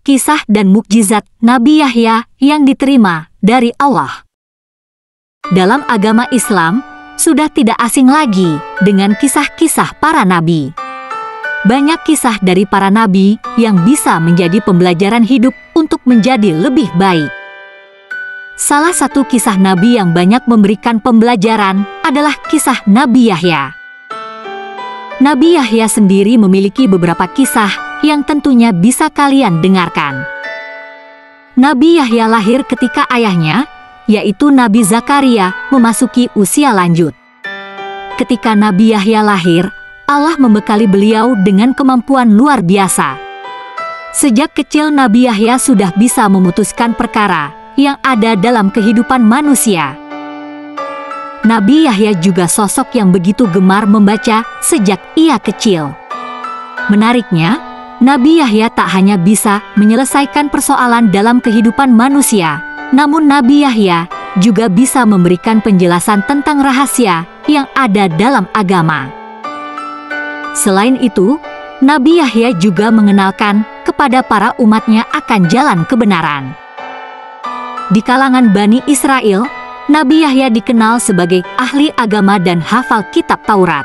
kisah dan mukjizat Nabi Yahya yang diterima dari Allah. Dalam agama Islam, sudah tidak asing lagi dengan kisah-kisah para nabi. Banyak kisah dari para nabi yang bisa menjadi pembelajaran hidup untuk menjadi lebih baik. Salah satu kisah nabi yang banyak memberikan pembelajaran adalah kisah Nabi Yahya. Nabi Yahya sendiri memiliki beberapa kisah yang tentunya bisa kalian dengarkan. Nabi Yahya lahir ketika ayahnya, yaitu Nabi Zakaria, memasuki usia lanjut. Ketika Nabi Yahya lahir, Allah membekali beliau dengan kemampuan luar biasa. Sejak kecil Nabi Yahya sudah bisa memutuskan perkara yang ada dalam kehidupan manusia. Nabi Yahya juga sosok yang begitu gemar membaca sejak ia kecil. Menariknya, Nabi Yahya tak hanya bisa menyelesaikan persoalan dalam kehidupan manusia, namun Nabi Yahya juga bisa memberikan penjelasan tentang rahasia yang ada dalam agama. Selain itu, Nabi Yahya juga mengenalkan kepada para umatnya akan jalan kebenaran. Di kalangan Bani Israel, Nabi Yahya dikenal sebagai ahli agama dan hafal kitab Taurat.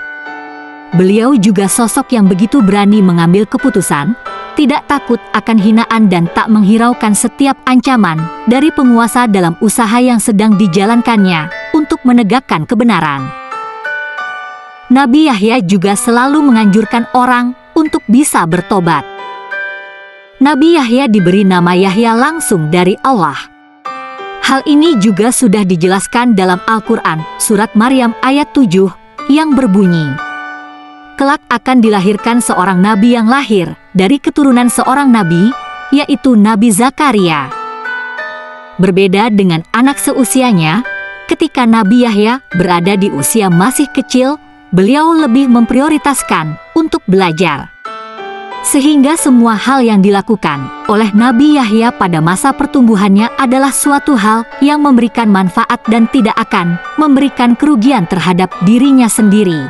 Beliau juga sosok yang begitu berani mengambil keputusan, tidak takut akan hinaan dan tak menghiraukan setiap ancaman dari penguasa dalam usaha yang sedang dijalankannya untuk menegakkan kebenaran. Nabi Yahya juga selalu menganjurkan orang untuk bisa bertobat. Nabi Yahya diberi nama Yahya langsung dari Allah. Hal ini juga sudah dijelaskan dalam Al-Quran, surat Maryam ayat 7, yang berbunyi, "Kelak akan dilahirkan seorang nabi yang lahir dari keturunan seorang nabi, yaitu Nabi Zakaria." Berbeda dengan anak seusianya, ketika Nabi Yahya berada di usia masih kecil, beliau lebih memprioritaskan untuk belajar. Sehingga semua hal yang dilakukan oleh Nabi Yahya pada masa pertumbuhannya adalah suatu hal yang memberikan manfaat dan tidak akan memberikan kerugian terhadap dirinya sendiri.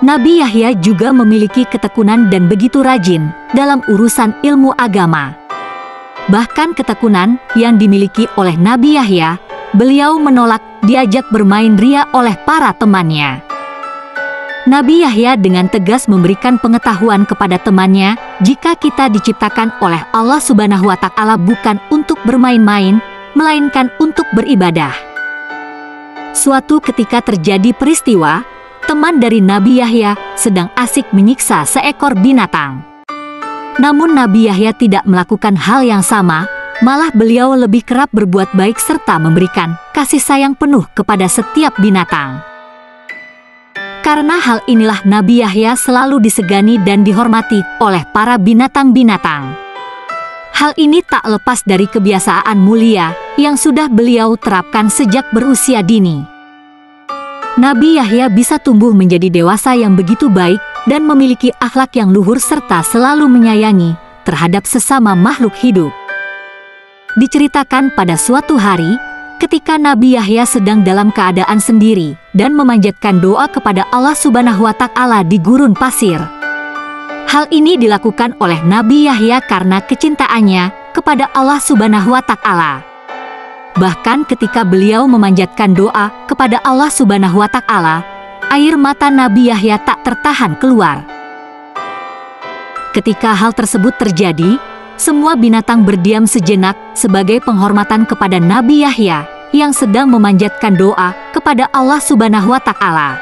Nabi Yahya juga memiliki ketekunan dan begitu rajin dalam urusan ilmu agama. Bahkan ketekunan yang dimiliki oleh Nabi Yahya, beliau menolak diajak bermain ria oleh para temannya. Nabi Yahya dengan tegas memberikan pengetahuan kepada temannya, jika kita diciptakan oleh Allah Subhanahu wa Ta'ala bukan untuk bermain-main, melainkan untuk beribadah. Suatu ketika terjadi peristiwa, teman dari Nabi Yahya sedang asik menyiksa seekor binatang. Namun Nabi Yahya tidak melakukan hal yang sama, malah beliau lebih kerap berbuat baik serta memberikan kasih sayang penuh kepada setiap binatang. Karena hal inilah Nabi Yahya selalu disegani dan dihormati oleh para binatang-binatang. Hal ini tak lepas dari kebiasaan mulia yang sudah beliau terapkan sejak berusia dini. Nabi Yahya bisa tumbuh menjadi dewasa yang begitu baik dan memiliki akhlak yang luhur serta selalu menyayangi terhadap sesama makhluk hidup. Diceritakan pada suatu hari, ketika Nabi Yahya sedang dalam keadaan sendiri dan memanjatkan doa kepada Allah Subhanahu wa Ta'ala di gurun pasir. Hal ini dilakukan oleh Nabi Yahya karena kecintaannya kepada Allah Subhanahu wa Ta'ala. Bahkan ketika beliau memanjatkan doa kepada Allah Subhanahu wa Ta'ala, air mata Nabi Yahya tak tertahan keluar. Ketika hal tersebut terjadi, semua binatang berdiam sejenak sebagai penghormatan kepada Nabi Yahya yang sedang memanjatkan doa kepada Allah Subhanahu wa Ta'ala.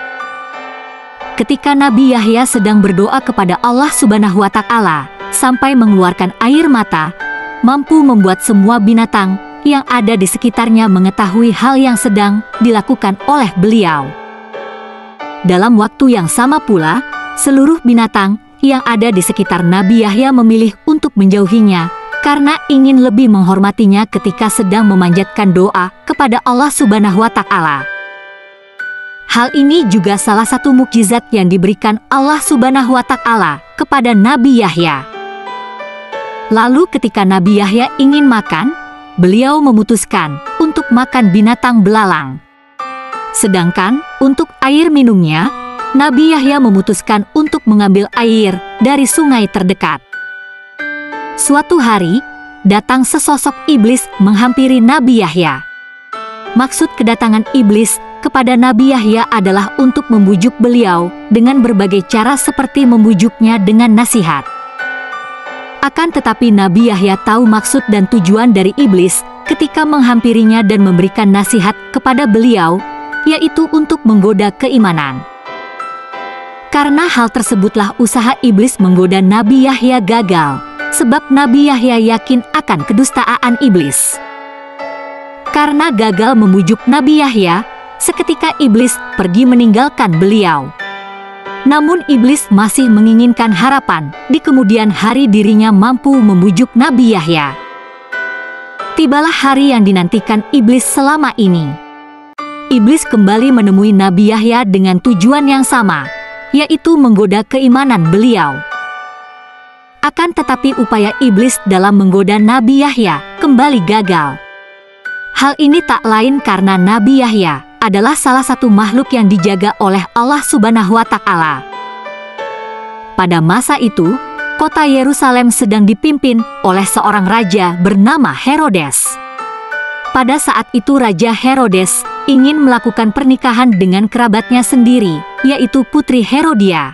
Ketika Nabi Yahya sedang berdoa kepada Allah Subhanahu wa Ta'ala sampai mengeluarkan air mata, mampu membuat semua binatang yang ada di sekitarnya mengetahui hal yang sedang dilakukan oleh beliau. Dalam waktu yang sama pula, seluruh binatang yang ada di sekitar Nabi Yahya memilih untuk menjauhinya karena ingin lebih menghormatinya ketika sedang memanjatkan doa kepada Allah Subhanahu wa Ta'ala. Hal ini juga salah satu mukjizat yang diberikan Allah Subhanahu wa Ta'ala kepada Nabi Yahya. Lalu ketika Nabi Yahya ingin makan, beliau memutuskan untuk makan binatang belalang. Sedangkan untuk air minumnya, Nabi Yahya memutuskan untuk mengambil air dari sungai terdekat. Suatu hari, datang sesosok iblis menghampiri Nabi Yahya. Maksud kedatangan iblis kepada Nabi Yahya adalah untuk membujuk beliau dengan berbagai cara seperti membujuknya dengan nasihat. Akan tetapi Nabi Yahya tahu maksud dan tujuan dari iblis ketika menghampirinya dan memberikan nasihat kepada beliau, yaitu untuk menggoda keimanan. Karena hal tersebutlah usaha iblis menggoda Nabi Yahya gagal, sebab Nabi Yahya yakin akan kedustaan iblis. Karena gagal membujuk Nabi Yahya, seketika iblis pergi meninggalkan beliau. Namun iblis masih menginginkan harapan di kemudian hari dirinya mampu membujuk Nabi Yahya. Tibalah hari yang dinantikan iblis selama ini. Iblis kembali menemui Nabi Yahya dengan tujuan yang sama, yaitu menggoda keimanan beliau. Akan tetapi upaya iblis dalam menggoda Nabi Yahya kembali gagal. Hal ini tak lain karena Nabi Yahya adalah salah satu makhluk yang dijaga oleh Allah Subhanahu wa Ta'ala. Pada masa itu, kota Yerusalem sedang dipimpin oleh seorang raja bernama Herodes. Pada saat itu Raja Herodes ingin melakukan pernikahan dengan kerabatnya sendiri, yaitu Putri Herodia.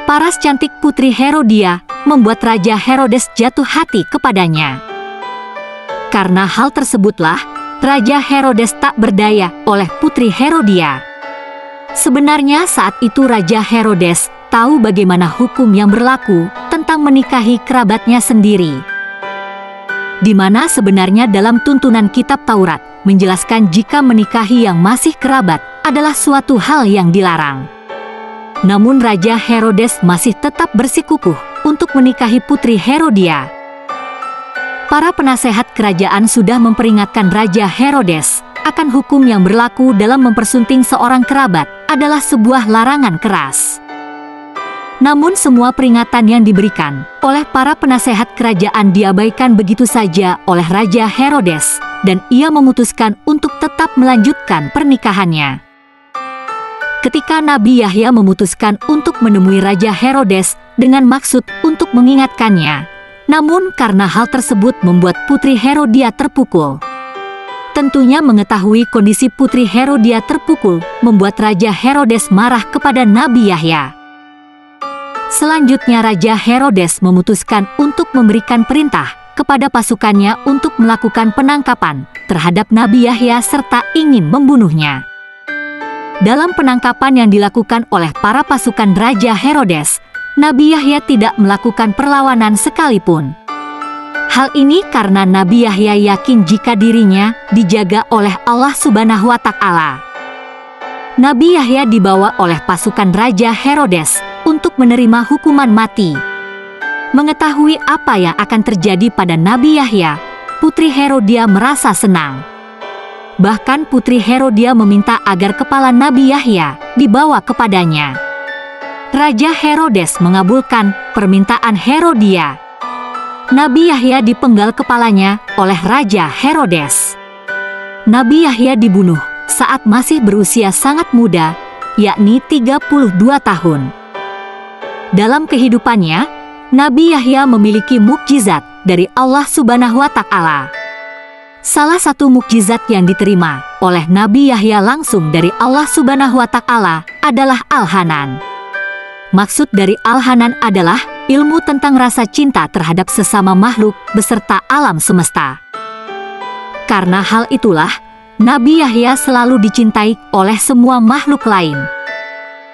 Paras cantik Putri Herodia membuat Raja Herodes jatuh hati kepadanya. Karena hal tersebutlah, Raja Herodes tak berdaya oleh Putri Herodia. Sebenarnya saat itu Raja Herodes tahu bagaimana hukum yang berlaku tentang menikahi kerabatnya sendiri. Di mana sebenarnya dalam tuntunan kitab Taurat menjelaskan jika menikahi yang masih kerabat adalah suatu hal yang dilarang. Namun Raja Herodes masih tetap bersikukuh untuk menikahi Putri Herodia. Para penasehat kerajaan sudah memperingatkan Raja Herodes akan hukum yang berlaku dalam mempersunting seorang kerabat adalah sebuah larangan keras. Namun semua peringatan yang diberikan oleh para penasehat kerajaan diabaikan begitu saja oleh Raja Herodes, dan ia memutuskan untuk tetap melanjutkan pernikahannya. Ketika Nabi Yahya memutuskan untuk menemui Raja Herodes dengan maksud untuk mengingatkannya, namun karena hal tersebut membuat Putri Herodia terpukul. Tentunya mengetahui kondisi Putri Herodia terpukul membuat Raja Herodes marah kepada Nabi Yahya. Selanjutnya Raja Herodes memutuskan untuk memberikan perintah kepada pasukannya untuk melakukan penangkapan terhadap Nabi Yahya serta ingin membunuhnya. Dalam penangkapan yang dilakukan oleh para pasukan Raja Herodes, Nabi Yahya tidak melakukan perlawanan sekalipun. Hal ini karena Nabi Yahya yakin jika dirinya dijaga oleh Allah Subhanahu wa Ta'ala. Nabi Yahya dibawa oleh pasukan Raja Herodes untuk menerima hukuman mati. Mengetahui apa yang akan terjadi pada Nabi Yahya, Putri Herodia merasa senang. Bahkan Putri Herodia meminta agar kepala Nabi Yahya dibawa kepadanya. Raja Herodes mengabulkan permintaan Herodia. Nabi Yahya dipenggal kepalanya oleh Raja Herodes. Nabi Yahya dibunuh saat masih berusia sangat muda, yakni 32 tahun. Dalam kehidupannya, Nabi Yahya memiliki mukjizat dari Allah Subhanahu wa Ta'ala. Salah satu mukjizat yang diterima oleh Nabi Yahya langsung dari Allah Subhanahu wa Ta'ala adalah Al-Hanan. Maksud dari Al-Hanan adalah ilmu tentang rasa cinta terhadap sesama makhluk beserta alam semesta. Karena hal itulah, Nabi Yahya selalu dicintai oleh semua makhluk lain.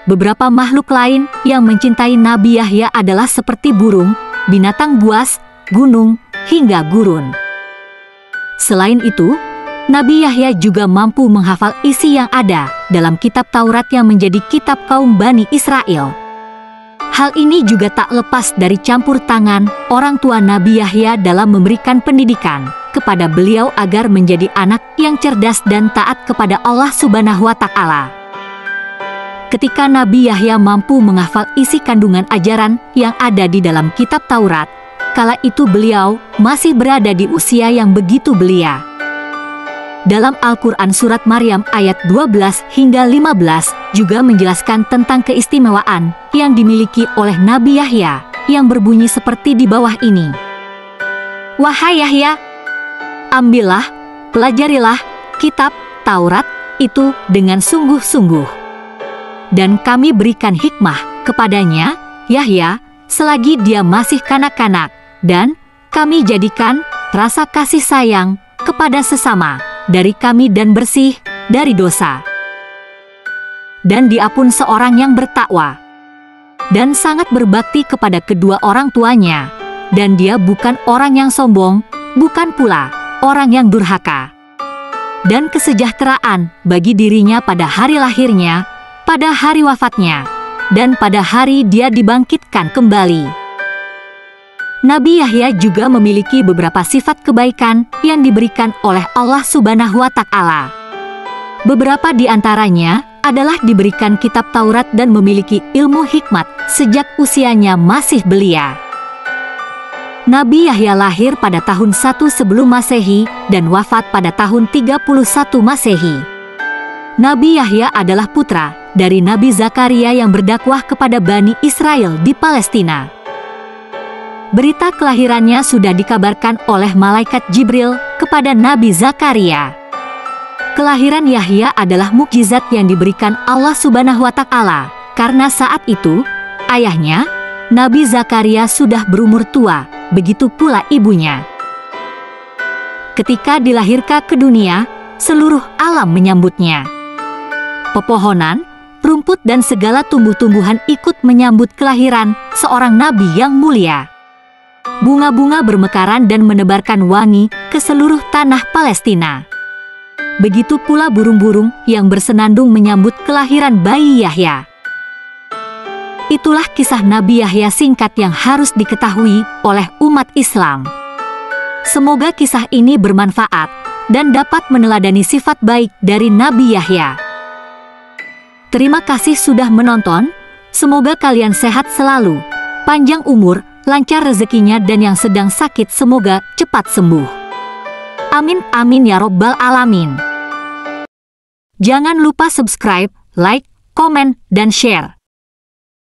Beberapa makhluk lain yang mencintai Nabi Yahya adalah seperti burung, binatang buas, gunung, hingga gurun. Selain itu, Nabi Yahya juga mampu menghafal isi yang ada dalam kitab Taurat yang menjadi kitab kaum Bani Israel. Hal ini juga tak lepas dari campur tangan orang tua Nabi Yahya dalam memberikan pendidikan kepada beliau agar menjadi anak yang cerdas dan taat kepada Allah Subhanahu wa Ta'ala. Ketika Nabi Yahya mampu menghafal isi kandungan ajaran yang ada di dalam kitab Taurat, kala itu beliau masih berada di usia yang begitu belia. Dalam Al-Quran Surat Maryam ayat 12 hingga 15 juga menjelaskan tentang keistimewaan yang dimiliki oleh Nabi Yahya yang berbunyi seperti di bawah ini. "Wahai Yahya, ambillah, pelajarilah kitab Taurat itu dengan sungguh-sungguh. Dan kami berikan hikmah kepadanya, Yahya, selagi dia masih kanak-kanak, dan kami jadikan rasa kasih sayang kepada sesama dari kami dan bersih dari dosa. Dan dia pun seorang yang bertakwa dan sangat berbakti kepada kedua orang tuanya, dan dia bukan orang yang sombong, bukan pula orang yang durhaka. Dan kesejahteraan bagi dirinya pada hari lahirnya, pada hari wafatnya, dan pada hari dia dibangkitkan kembali." Nabi Yahya juga memiliki beberapa sifat kebaikan yang diberikan oleh Allah Subhanahu wa Ta'ala. Beberapa di antaranya adalah diberikan kitab Taurat dan memiliki ilmu hikmat sejak usianya masih belia. Nabi Yahya lahir pada tahun 1 sebelum Masehi dan wafat pada tahun 31 Masehi. Nabi Yahya adalah putra dari Nabi Zakaria yang berdakwah kepada Bani Israel di Palestina. Berita kelahirannya sudah dikabarkan oleh malaikat Jibril kepada Nabi Zakaria. Kelahiran Yahya adalah mukjizat yang diberikan Allah Subhanahu wa Ta'ala, karena saat itu ayahnya, Nabi Zakaria, sudah berumur tua, begitu pula ibunya. Ketika dilahirkan ke dunia, seluruh alam menyambutnya. Pepohonan, rumput dan segala tumbuh-tumbuhan ikut menyambut kelahiran seorang nabi yang mulia. Bunga-bunga bermekaran dan menebarkan wangi ke seluruh tanah Palestina. Begitu pula burung-burung yang bersenandung menyambut kelahiran bayi Yahya. Itulah kisah Nabi Yahya singkat yang harus diketahui oleh umat Islam. Semoga kisah ini bermanfaat dan dapat meneladani sifat baik dari Nabi Yahya. Terima kasih sudah menonton. Semoga kalian sehat selalu, panjang umur, lancar rezekinya, dan yang sedang sakit semoga cepat sembuh. Amin amin ya robbal alamin. Jangan lupa subscribe, like, komen, dan share.